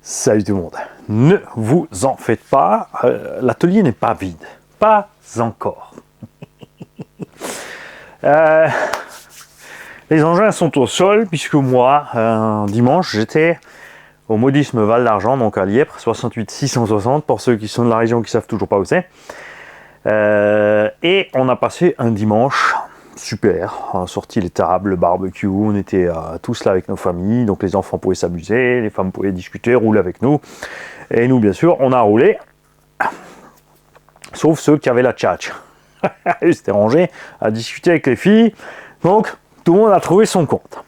Salut tout le monde. Ne vous en faites pas, l'atelier n'est pas vide. Pas encore. Les engins sont au sol, puisque moi, dimanche, j'étais au Modisme Val d'Argent, donc à Lièpre, 68 660, pour ceux qui sont de la région qui ne savent toujours pas où c'est. Et on a passé un dimanche super, on a sorti les tables, le barbecue, on était tous là avec nos familles, donc les enfants pouvaient s'amuser, les femmes pouvaient discuter, rouler avec nous, et nous bien sûr on a roulé, sauf ceux qui avaient la tchatch. Ils s'étaient rangés à discuter avec les filles, donc tout le monde a trouvé son compte.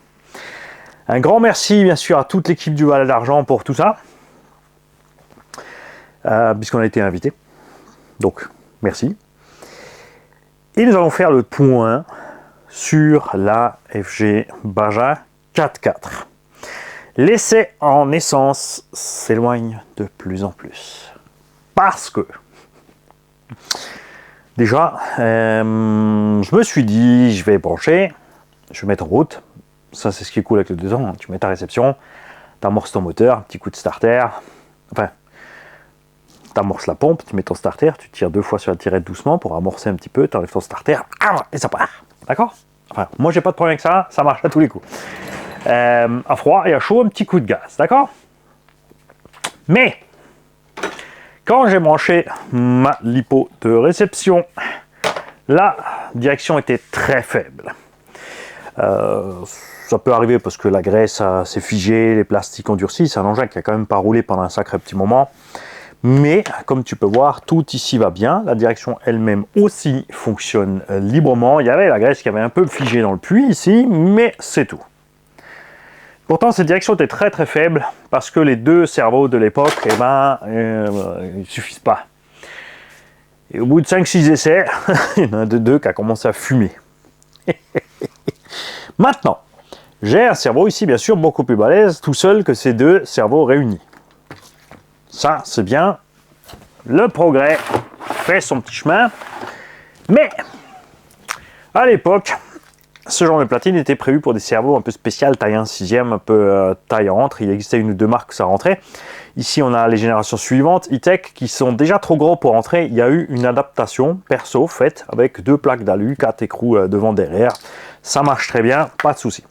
Un grand merci bien sûr à toute l'équipe du Val d'Argent pour tout ça, puisqu'on a été invités, donc merci. Et nous allons faire le point sur la FG Baja 4x4. L'essai en essence s'éloigne de plus en plus. Parce que, déjà, je me suis dit, je vais brancher, je vais mettre en route. Ça, c'est ce qui est cool avec le 2 ans. Tu mets ta réception, tu amorces ton moteur, un petit coup de starter. Enfin, tu amorces la pompe, tu mets ton starter, tu tires 2 fois sur la tirette doucement pour amorcer un petit peu, tu enlèves ton starter, et ça part. D'accord? Enfin, moi, j'ai pas de problème avec ça, ça marche à tous les coups. À froid et à chaud, un petit coup de gaz. D'accord? Mais, quand j'ai branché ma lipo de réception, la direction était très faible. Ça peut arriver parce que la graisse s'est figée, les plastiques ont durci. C'est un engin qui a quand même pas roulé pendant un sacré petit moment. Mais, comme tu peux voir, tout ici va bien. La direction elle-même aussi fonctionne librement. Il y avait la graisse qui avait un peu figé dans le puits ici, mais c'est tout. Pourtant, cette direction était très très faible parce que les 2 cerveaux de l'époque, ils ne suffisent pas. Et au bout de 5-6 essais, il y en a un de 2 qui a commencé à fumer. Maintenant, j'ai un cerveau ici, bien sûr, beaucoup plus balèze, tout seul que ces 2 cerveaux réunis. Ça, c'est bien. Le progrès fait son petit chemin. Mais, à l'époque, ce genre de platine était prévu pour des cerveaux un peu spéciales, taille 1/6, un peu taille entre. Il existait 1 ou 2 marques où ça rentrait. Ici, on a les générations suivantes, E-Tech, qui sont déjà trop gros pour rentrer. Il y a eu une adaptation perso faite avec 2 plaques d'alu, 4 écrous devant, derrière. Ça marche très bien, pas de souci.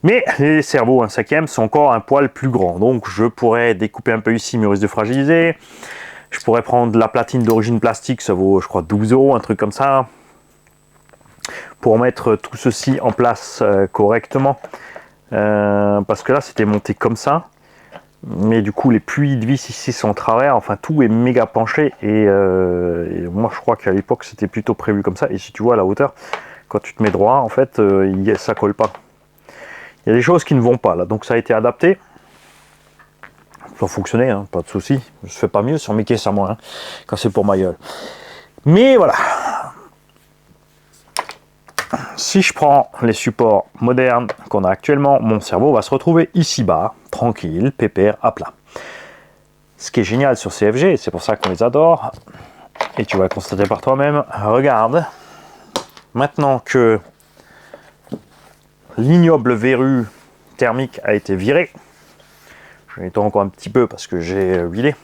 Mais les cerveaux 1/5 sont encore un poil plus grands. Donc, je pourrais découper un peu ici, mais au risque de fragiliser. Je pourrais prendre la platine d'origine plastique, ça vaut, je crois, 12 €, un truc comme ça, pour mettre tout ceci en place correctement. Parce que là, c'était monté comme ça. Mais du coup, les puits de vis ici sont en travers. Enfin, tout est méga penché. Et moi, je crois qu'à l'époque, c'était plutôt prévu comme ça. Et si tu vois la hauteur, quand tu te mets droit, en fait, ça colle pas. Il y a des choses qui ne vont pas là. Donc, ça a été adapté. Ça a fonctionné, hein, pas de souci. Je ne fais pas mieux sur mes caisses à moi, hein, quand c'est pour ma gueule. Mais voilà. Si je prends les supports modernes qu'on a actuellement, mon cerveau va se retrouver ici-bas, tranquille, pépère, à plat. Ce qui est génial sur CFG, c'est pour ça qu'on les adore, et tu vas le constater par toi-même, regarde, maintenant que l'ignoble verrue thermique a été virée, je vais étendre encore un petit peu parce que j'ai huilé,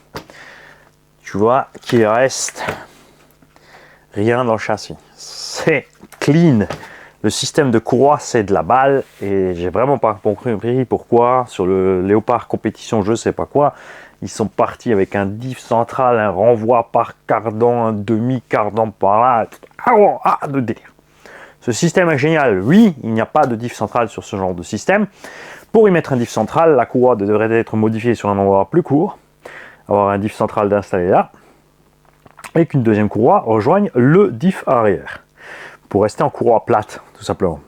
tu vois qu'il reste rien dans le châssis. C'est clean. Le système de courroie, c'est de la balle et j'ai vraiment pas compris pourquoi sur le Léopard compétition, je sais pas quoi, ils sont partis avec un diff central, un renvoi par cardan, un demi-cardan par là, de délire. Ce système est génial. Oui, il n'y a pas de diff central sur ce genre de système. Pour y mettre un diff central, la courroie devrait être modifiée sur un endroit plus court, avoir un diff central d'installer là, et qu'une deuxième courroie rejoigne le diff arrière, pour rester en courroie plate, tout simplement.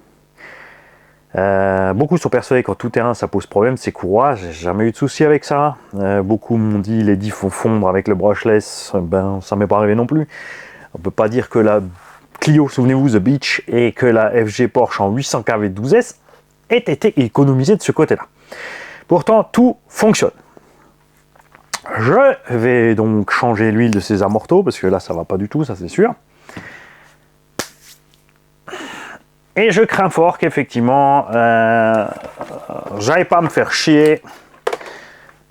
Beaucoup sont persuadés qu'en tout terrain ça pose problème, ces courroies, j'ai jamais eu de souci avec ça. Beaucoup m'ont dit les diffs vont fondre avec le brushless, ben ça m'est pas arrivé non plus. On peut pas dire que la Clio, souvenez-vous, The Beach, et que la FG Porsche en 800 kV 12S ait été économisée de ce côté-là. Pourtant, tout fonctionne. Je vais donc changer l'huile de ces amortos, parce que là, ça va pas du tout, ça c'est sûr. Et je crains fort qu'effectivement, j'aille pas me faire chier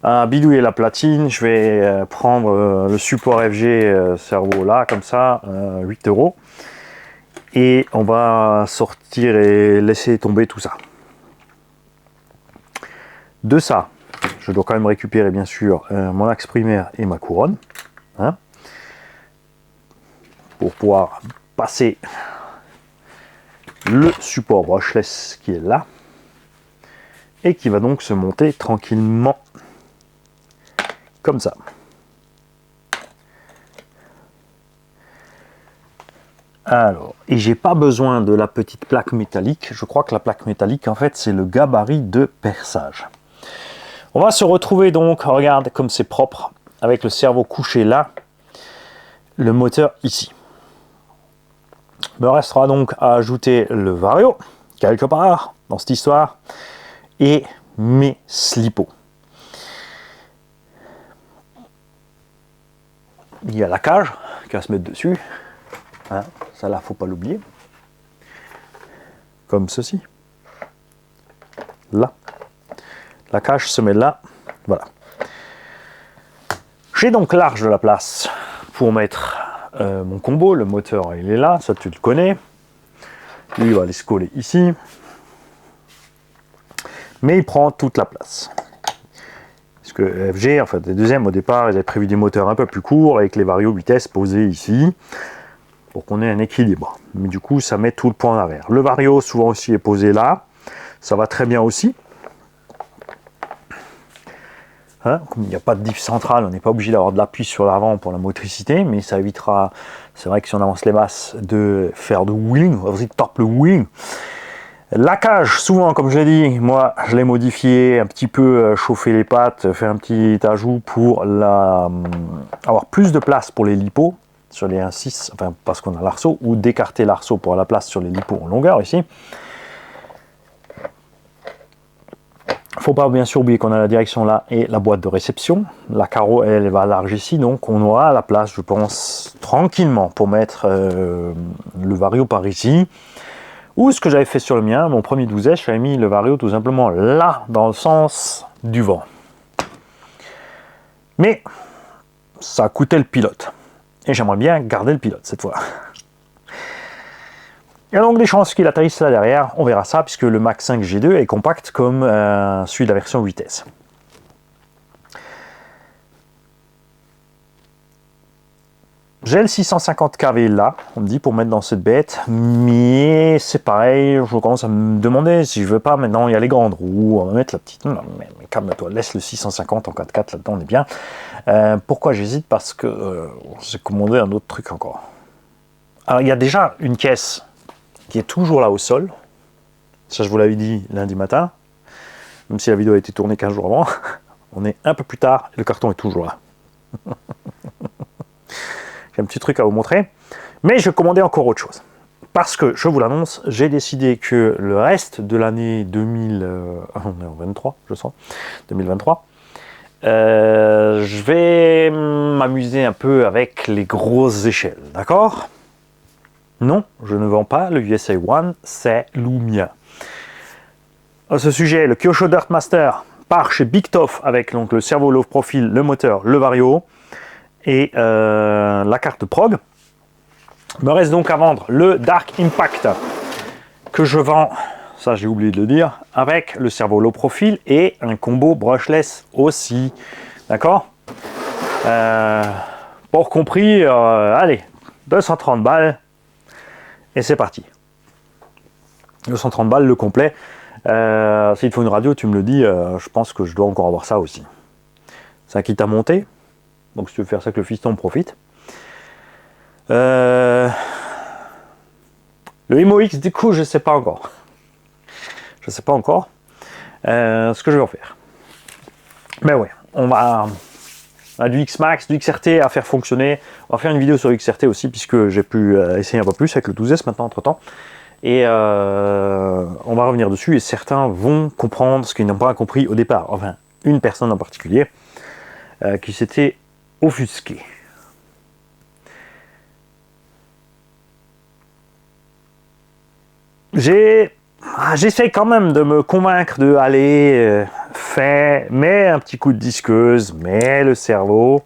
à bidouiller la platine. Je vais prendre le support FG cerveau là, comme ça, 8 €. Et on va sortir et laisser tomber tout ça. De ça, je dois quand même récupérer bien sûr mon axe primaire et ma couronne. Hein, pour pouvoir passer le support brushless qui est là. Et qui va donc se monter tranquillement comme ça. Alors, et j'ai pas besoin de la petite plaque métallique. Je crois que la plaque métallique, en fait, c'est le gabarit de perçage. On va se retrouver donc, regarde comme c'est propre, avec le cerveau couché là, le moteur ici. Il me restera donc à ajouter le vario, quelque part, dans cette histoire, et mes slipots. Il y a la cage qui va se mettre dessus. Hein, ça là, faut pas l'oublier. Comme ceci. Là. La cage se met là. Voilà. J'ai donc large de la place pour mettre mon combo. Le moteur, il est là. Ça, tu le connais. Lui, il va aller se coller ici. Mais il prend toute la place. Parce que FG, en fait, les deuxièmes, au départ, ils avaient prévu des moteurs un peu plus courts avec les varios vitesse posés ici. Pour qu'on ait un équilibre. Mais du coup, ça met tout le poids en arrière. Le vario, souvent aussi, est posé là. Ça va très bien aussi. Hein, comme il n'y a pas de diff centrale, on n'est pas obligé d'avoir de l'appui sur l'avant pour la motricité, mais ça évitera, c'est vrai que si on avance les masses, de faire de wheeling, on va aussi torque le wheeling. La cage, souvent, comme je l'ai dit, moi, je l'ai modifié, un petit peu chauffer les pattes, faire un petit ajout pour avoir plus de place pour les lipos. Sur les 1.6, enfin parce qu'on a l'arceau, ou d'écarter l'arceau pour la place sur les lipos en longueur ici. Faut pas bien sûr oublier qu'on a la direction là et la boîte de réception. La carreau elle va large ici, donc on aura la place, je pense, tranquillement pour mettre le vario par ici. Ou ce que j'avais fait sur le mien, mon premier 12S, j'avais mis le vario tout simplement là, dans le sens du vent. Mais ça a coûté le pilote. Et j'aimerais bien garder le pilote cette fois. Il y a donc des chances qu'il atterrisse là derrière, on verra ça, puisque le Mach 5 G2 est compact comme celui de la version 8S. J'ai le 650 kV là, on me dit, pour mettre dans cette bête, mais c'est pareil, je commence à me demander si je veux pas, maintenant il y a les grandes roues, on va mettre la petite, non, mais calme-toi, laisse le 650 en 4x4 là-dedans, on est bien. Pourquoi j'hésite? Parce que j'ai commandé un autre truc encore. Alors il y a déjà une caisse qui est toujours là au sol, ça je vous l'avais dit lundi matin, même si la vidéo a été tournée 15 jours avant, on est un peu plus tard et le carton est toujours là. J'ai un petit truc à vous montrer, mais je commandais encore autre chose. Parce que, je vous l'annonce, j'ai décidé que le reste de l'année 2000, on est en 23, je sens, 2023, je vais m'amuser un peu avec les grosses échelles, d'accord? Non, je ne vends pas le USA One, c'est Lumia. À ce sujet, le Kyosho Dirtmaster part chez Big Toff avec donc, le cerveau low profile, le moteur, le vario et la carte prog. Il me reste donc à vendre le Dark Impact que je vends, ça j'ai oublié de le dire, avec le cerveau low profile et un combo brushless aussi. D'accord, pour compris, allez, 230 balles et c'est parti. 230 balles le complet. S'il te faut une radio, tu me le dis, je pense que je dois encore avoir ça aussi. C'est un kit à monter, donc si tu veux faire ça que le fiston profite. Le MOX, du coup, je sais pas encore. Je sais pas encore ce que je vais en faire. Mais ouais, on a du X-Max, du XRT à faire fonctionner. On va faire une vidéo sur XRT aussi, puisque j'ai pu essayer un peu plus avec le 12S maintenant, entre-temps. Et on va revenir dessus, et certains vont comprendre ce qu'ils n'ont pas compris au départ. Enfin, une personne en particulier qui s'était offusquée. J'essaie quand même de me convaincre de aller mets un petit coup de disqueuse, mets le cerveau.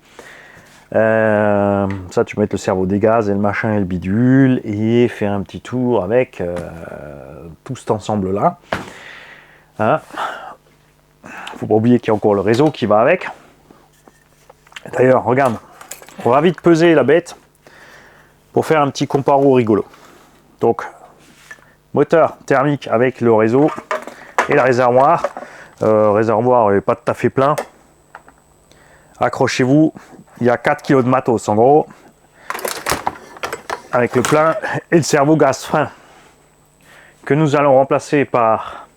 Ça, tu mets le cerveau des gaz et le machin et le bidule, et fais un petit tour avec tout cet ensemble-là. Hein, faut pas oublier qu'il y a encore le réseau qui va avec. D'ailleurs, regarde, on va vite peser la bête pour faire un petit comparo rigolo. Donc, moteur thermique avec le réseau et le réservoir. Réservoir n'est pas tout à fait plein. Accrochez-vous, il y a 4 kg de matos en gros, avec le plein et le cerveau gaz frein que nous allons remplacer par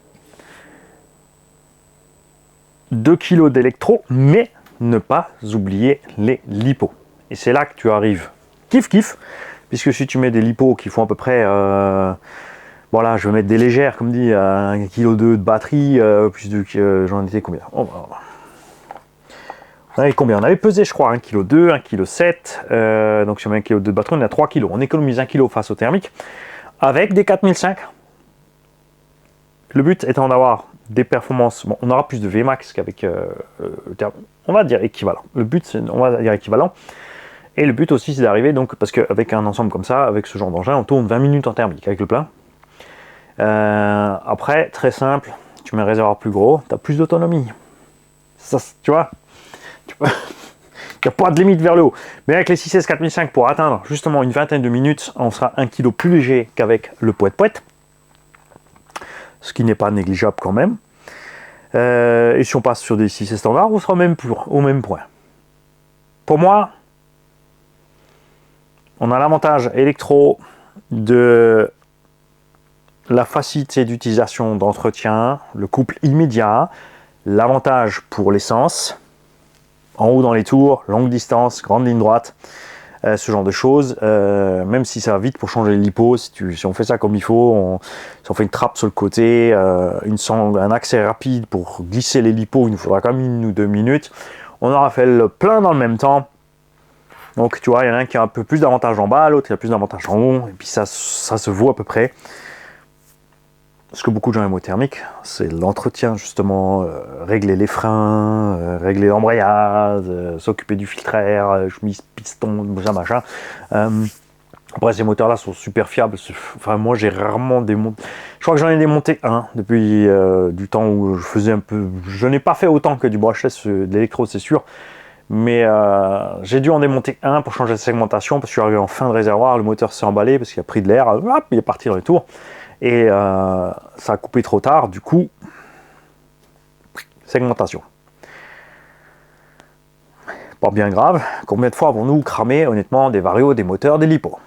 2 kg d'électro, mais ne pas oublier les lipos. Et c'est là que tu arrives kiff, puisque si tu mets des lipos qui font à peu près, voilà, je vais mettre des légères, comme dit, 1,2 kg de batterie, plus de, j'en étais combien? On avait combien? On avait pesé, je crois, 1,2 kg, 1,7 kg, donc si on met 1,2 kg de batterie, on est à 3 kg. On économise 1 kg face au thermique, avec des 4005. Le but étant d'avoir des performances, bon, on aura plus de Vmax qu'avec on va dire équivalent. Le but, c'est, on va dire équivalent. Et le but aussi, c'est d'arriver, donc, parce qu'avec un ensemble comme ça, avec ce genre d'engin, on tourne 20 minutes en thermique avec le plein. Après, très simple, tu mets un réservoir plus gros, tu as plus d'autonomie. Ça, tu vois, il n'y a pas de limite vers le haut. Mais avec les 6S 4005, pour atteindre justement une vingtaine de minutes, on sera 1 kg plus léger qu'avec le poète-poète. Ce qui n'est pas négligeable quand même. Et si on passe sur des 6S standards, on sera au même point. Pour moi, on a l'avantage électro de la facilité d'utilisation d'entretien, le couple immédiat, l'avantage pour l'essence, en haut dans les tours, longue distance, grande ligne droite, ce genre de choses, même si ça va vite pour changer les lipos, si on fait ça comme il faut, si on fait une trappe sur le côté, un accès rapide pour glisser les lipos, il nous faudra quand même 1 ou 2 minutes, on aura fait le plein dans le même temps. Donc tu vois, il y en a un qui a un peu plus d'avantage en bas, l'autre qui a plus d'avantage en haut, et puis ça se vaut à peu près. Ce que beaucoup de gens aiment au thermique, c'est l'entretien justement, régler les freins, régler l'embrayage, s'occuper du filtre à air, chemise, piston, ça machin. Après ces moteurs là sont super fiables, enfin moi j'ai rarement démonté, je crois que j'en ai démonté un depuis du temps où je faisais un peu, je n'ai pas fait autant que du brushless, de l'électro c'est sûr, mais j'ai dû en démonter un pour changer la segmentation parce que je suis arrivé en fin de réservoir, le moteur s'est emballé parce qu'il a pris de l'air, hop, il est parti dans les tours. Et ça a coupé trop tard, du coup, segmentation. Pas bien grave. Combien de fois avons-nous cramé, honnêtement, des varios, des moteurs, des lipos?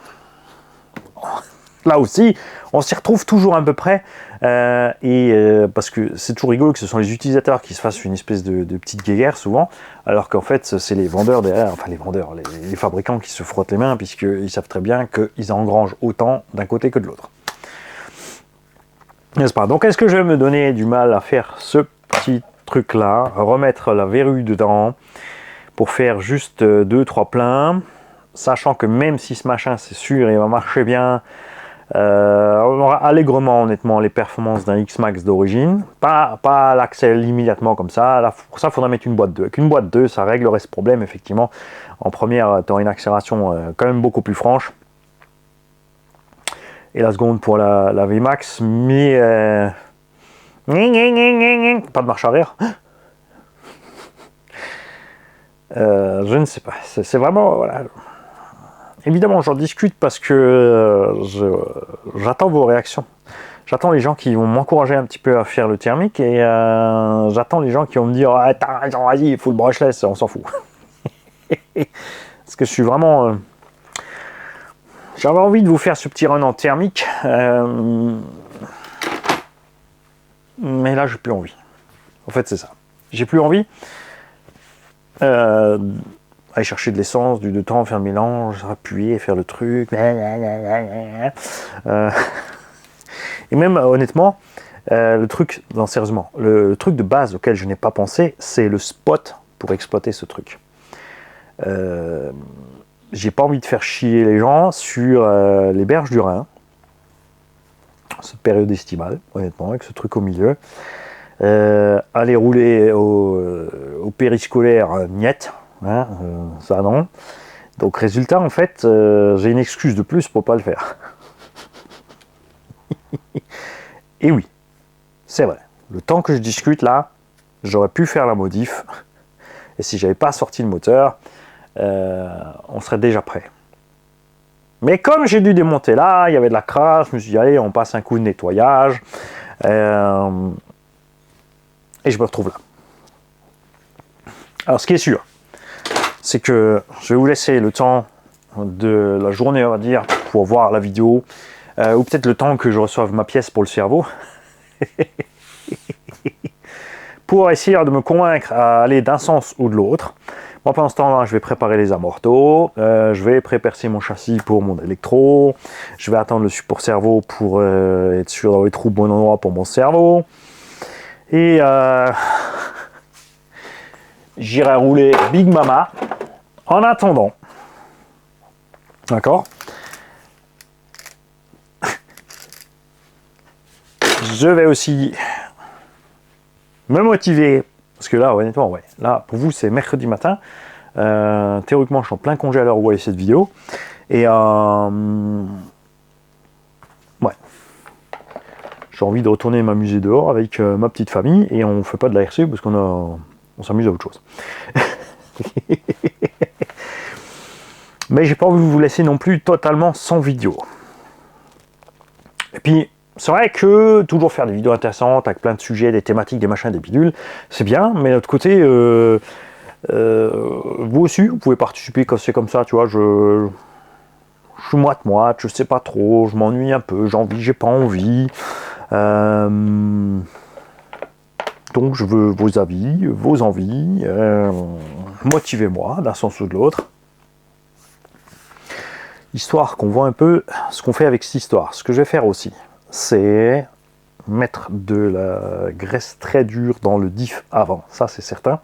Là aussi, on s'y retrouve toujours à peu près, parce que c'est toujours rigolo que ce sont les utilisateurs qui se fassent une espèce de petite guéguerre souvent, alors qu'en fait, c'est les vendeurs derrière, enfin les vendeurs, les fabricants qui se frottent les mains, puisqu'ils savent très bien qu'ils engrangent autant d'un côté que de l'autre. N'est-ce pas? Donc est-ce que je vais me donner du mal à faire ce petit truc là, remettre la verrue dedans pour faire juste 2-3 pleins, sachant que même si ce machin c'est sûr il va marcher bien, on aura allègrement honnêtement les performances d'un X-Max d'origine, pas l'accel immédiatement comme ça. Là, pour ça il faudra mettre une boîte 2. Avec une boîte 2 ça réglerait ce problème effectivement. En première tu auras une accélération quand même beaucoup plus franche. Et la seconde pour la VMAX, mais pas de marche arrière. Je ne sais pas. C'est vraiment, voilà. Évidemment, j'en discute parce que j'attends vos réactions. J'attends les gens qui vont m'encourager un petit peu à faire le thermique et j'attends les gens qui vont me dire ah, t'as raison, vas-y, il faut le brushless, on s'en fout. Parce que je suis vraiment. J'avais envie de vous faire ce petit run en thermique, mais là j'ai plus envie. En fait c'est ça. J'ai plus envie. Aller chercher de l'essence, du temps, faire le mélange, appuyer, faire le truc. Et même honnêtement, le truc, non sérieusement, le truc de base auquel je n'ai pas pensé, c'est le spot pour exploiter ce truc. J'ai pas envie de faire chier les gens sur les berges du Rhin, cette période estivale, honnêtement, avec ce truc au milieu. Aller rouler au périscolaire, niette, hein, ça non. Donc résultat, en fait, j'ai une excuse de plus pour pas le faire. Et oui, c'est vrai. Le temps que je discute là, j'aurais pu faire la modif. Et si j'avais pas sorti le moteur, on serait déjà prêt. Mais comme j'ai dû démonter là, il y avait de la crasse, je me suis dit, allez, on passe un coup de nettoyage. Et je me retrouve là. Alors, ce qui est sûr, c'est que je vais vous laisser le temps de la journée, on va dire, pour voir la vidéo, ou peut-être le temps que je reçoive ma pièce pour le cerveau, pour essayer de me convaincre à aller d'un sens ou de l'autre. Moi, pendant ce temps-là, je vais préparer les amortos, je vais prépercer mon châssis pour mon électro, je vais attendre le support cerveau pour être sûr d'avoir les trous au bon endroit pour mon cerveau, et j'irai rouler Big Mama en attendant. D'accord? Je vais aussi me motiver, parce que là, honnêtement, ouais, là, pour vous, c'est mercredi matin. Théoriquement, je suis en plein congé à l'heure où vous voyez cette vidéo. Et ouais, j'ai envie de retourner m'amuser dehors avec ma petite famille, et on fait pas de la RC parce on s'amuse à autre chose. Mais j'ai pas envie de vous laisser non plus totalement sans vidéo. Et puis, c'est vrai que toujours faire des vidéos intéressantes avec plein de sujets, des thématiques, des machins, des bidules, c'est bien, mais de l'autre côté, vous aussi, vous pouvez participer quand c'est comme ça, tu vois, je suis moite-moite, je sais pas trop, je m'ennuie un peu, j'ai envie, j'ai pas envie. Donc je veux vos avis, vos envies, motivez-moi d'un sens ou de l'autre. Histoire qu'on voit un peu ce qu'on fait avec cette histoire. Ce que je vais faire aussi, c'est mettre de la graisse très dure dans le diff avant, ça c'est certain.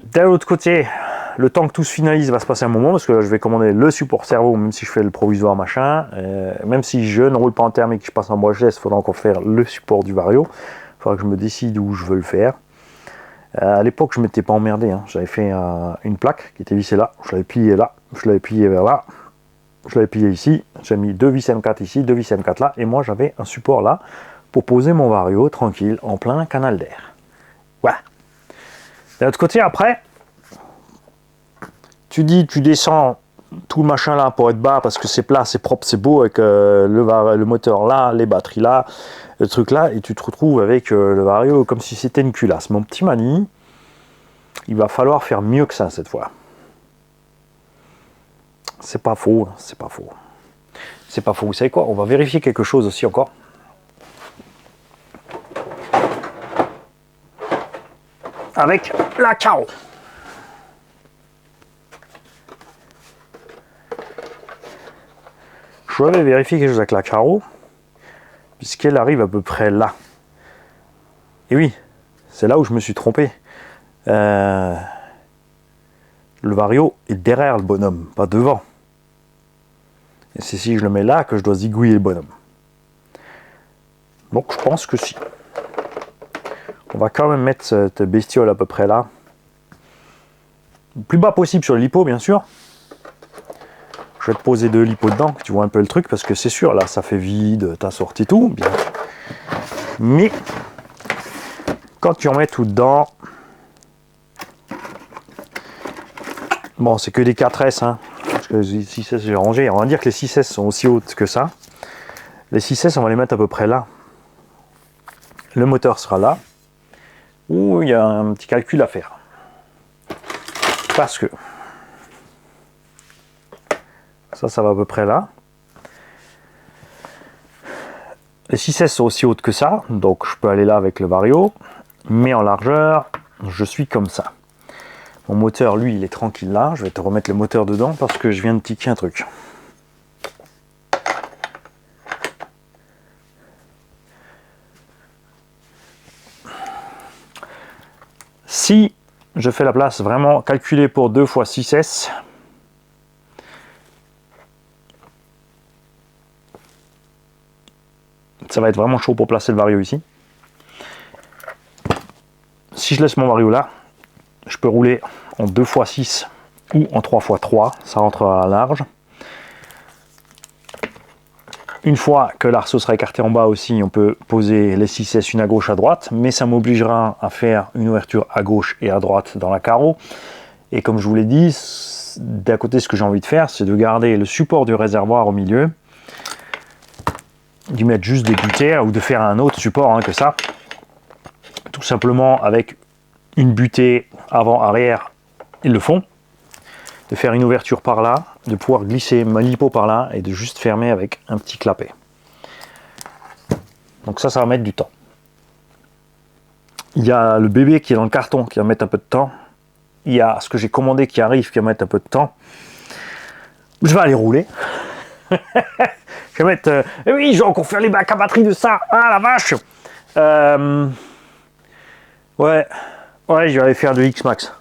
D'un autre côté, le temps que tout se finalise va se passer un moment, parce que là je vais commander le support cerveau, même si je fais le provisoire machin, même si je ne roule pas en thermique, que je passe en brushless, il faudra encore faire le support du Vario, il faudra que je me décide où je veux le faire. À l'époque, je ne m'étais pas emmerdé, hein. J'avais fait une plaque qui était vissée là, je l'avais pliée là, je l'avais pliée vers là, je l'avais pliée ici, j'ai mis 2 vis M4 ici, 2 vis M4 là, et moi j'avais un support là pour poser mon Vario tranquille en plein canal d'air. Voilà. De l'autre côté, après, tu descends tout le machin là pour être bas parce que c'est plat, c'est propre, c'est beau avec le moteur là, les batteries là, le truc là, et tu te retrouves avec le Vario comme si c'était une culasse. Mon petit Mani, il va falloir faire mieux que ça cette fois. C'est pas faux, c'est pas faux. C'est pas faux. Vous savez quoi? On va vérifier quelque chose aussi encore. Avec la carreau. Je vais vérifier quelque chose avec la carreau, puisqu'elle arrive à peu près là. Et oui, c'est là où je me suis trompé. Le Vario est derrière le bonhomme, pas devant. Et c'est si je le mets là que je dois zigouiller le bonhomme. Donc je pense que si. On va quand même mettre cette bestiole à peu près là. Le plus bas possible sur le lipo, bien sûr. Je vais te poser 2 lipos dedans, que tu vois un peu le truc, parce que c'est sûr, là, ça fait vide, t'as sorti tout, bien. Mais, quand tu en mets tout dedans, bon, c'est que des 4S, hein, parce que les 6S, j'ai rangé. On va dire que les 6S sont aussi hautes que ça. Les 6S, on va les mettre à peu près là. Le moteur sera là, où il y a un petit calcul à faire. Parce que, ça va à peu près là. Les 6S sont aussi hautes que ça, donc je peux aller là avec le Vario, mais en largeur, je suis comme ça. Mon moteur, lui, il est tranquille là. Je vais te remettre le moteur dedans parce que je viens de tiquer un truc. Si je fais la place vraiment calculée pour 2 fois 6S, Ça va être vraiment chaud pour placer le vario ici. Si je laisse mon vario là, je peux rouler en 2x6 ou en 3x3, ça rentrera large. Une fois que l'arceau sera écarté en bas aussi, on peut poser les 6S une à gauche, à droite, mais ça m'obligera à faire une ouverture à gauche et à droite dans la carreau. Et comme je vous l'ai dit, d'à côté, ce que j'ai envie de faire, c'est de garder le support du réservoir au milieu, d'y mettre juste des butées ou de faire un autre support que ça. Tout simplement avec une butée avant-arrière, ils le font. De faire une ouverture par là, de pouvoir glisser ma lipo par là et de juste fermer avec un petit clapet. Donc ça va mettre du temps. Il y a le bébé qui est dans le carton qui va mettre un peu de temps. Il y a ce que j'ai commandé qui arrive qui va mettre un peu de temps. Je vais aller rouler. Je vais mettre... oui, je vais encore faire les bacs à batterie de ça. Ah la vache. Ouais, je vais aller faire du X-Max.